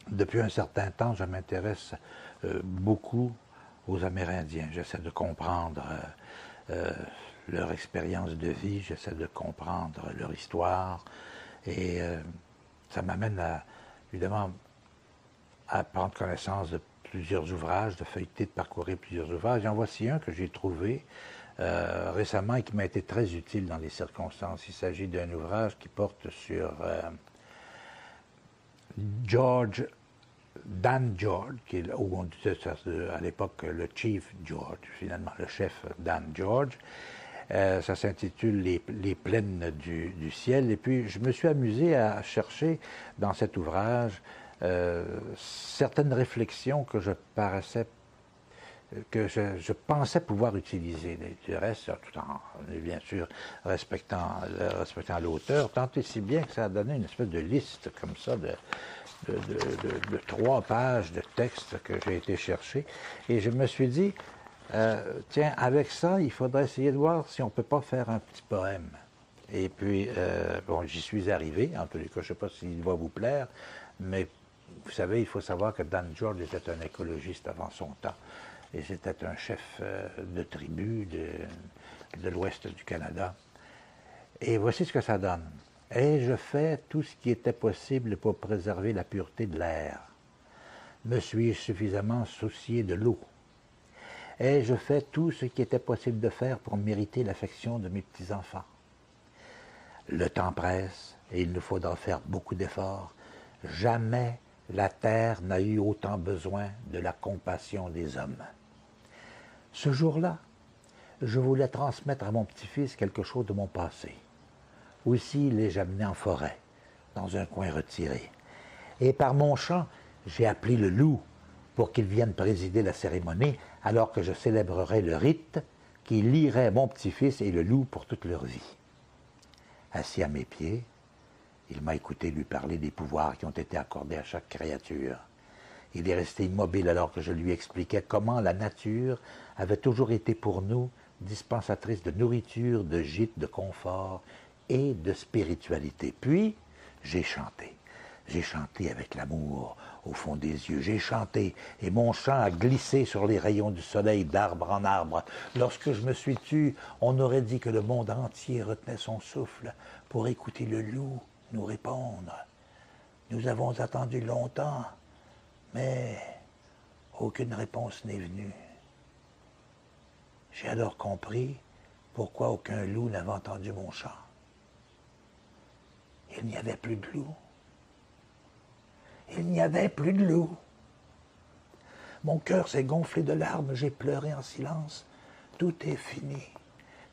Depuis un certain temps, je m'intéresse beaucoup aux Amérindiens. J'essaie de comprendre euh, leur expérience de vie, j'essaie de comprendre leur histoire. Et ça m'amène évidemment, à prendre connaissance de plusieurs ouvrages, de feuilleter, de parcourir plusieurs ouvrages. Et en voici un que j'ai trouvé récemment et qui m'a été très utile dans les circonstances. Il s'agit d'un ouvrage qui porte sur George Dan George, qui est, où on disait à l'époque le Chief George, finalement le chef Dan George. Ça s'intitule les plaines du ciel. Et puis je me suis amusé à chercher dans cet ouvrage certaines réflexions que je pensais pouvoir utiliser. Du reste, tout en bien sûr respectant l'auteur, tant et si bien que ça a donné une espèce de liste comme ça de 3 pages de texte que j'ai été chercher. Et je me suis dit, tiens, avec ça, il faudrait essayer de voir si on ne peut pas faire un petit poème. Et puis, bon, j'y suis arrivé. En tous les cas, je ne sais pas s'il va vous plaire, mais vous savez, il faut savoir que Dan George était un écologiste avant son temps. Et c'était un chef de tribu de l'ouest du Canada. Et voici ce que ça donne. Ai-je fait tout ce qui était possible pour préserver la pureté de l'air? Me suis-je suffisamment soucié de l'eau? Ai-je fait tout ce qui était possible de faire pour mériter l'affection de mes petits-enfants? Le temps presse et il nous faudra faire beaucoup d'efforts. Jamais la terre n'a eu autant besoin de la compassion des hommes. Ce jour-là, je voulais transmettre à mon petit-fils quelque chose de mon passé. Aussi l'ai-je amené en forêt, dans un coin retiré. Et par mon chant, j'ai appelé le loup pour qu'il vienne présider la cérémonie alors que je célébrerai le rite qui lierait mon petit-fils et le loup pour toute leur vie. Assis à mes pieds, il m'a écouté lui parler des pouvoirs qui ont été accordés à chaque créature. Il est resté immobile alors que je lui expliquais comment la nature avait toujours été pour nous dispensatrice de nourriture, de gîte, de confort et de spiritualité. Puis, j'ai chanté. J'ai chanté avec l'amour au fond des yeux. J'ai chanté et mon chant a glissé sur les rayons du soleil d'arbre en arbre. Lorsque je me suis tu, on aurait dit que le monde entier retenait son souffle pour écouter le loup nous répondre. Nous avons attendu longtemps, mais aucune réponse n'est venue. J'ai alors compris pourquoi aucun loup n'avait entendu mon chant. Il n'y avait plus de loup. Il n'y avait plus de loup. Mon cœur s'est gonflé de larmes, j'ai pleuré en silence. Tout est fini.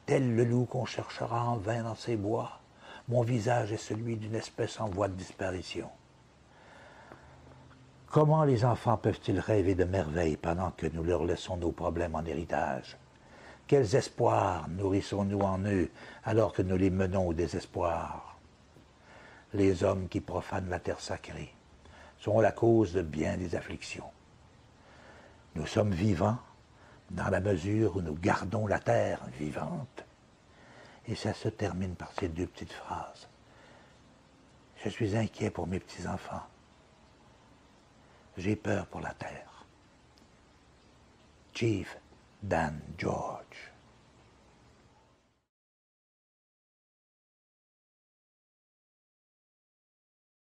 Tel le loup qu'on cherchera en vain dans ces bois, mon visage est celui d'une espèce en voie de disparition. Comment les enfants peuvent-ils rêver de merveilles pendant que nous leur laissons nos problèmes en héritage? Quels espoirs nourrissons-nous en eux alors que nous les menons au désespoir? Les hommes qui profanent la terre sacrée sont la cause de bien des afflictions. Nous sommes vivants dans la mesure où nous gardons la terre vivante. Et ça se termine par ces 2 petites phrases. Je suis inquiet pour mes petits-enfants. J'ai peur pour la terre. Chief Dan George.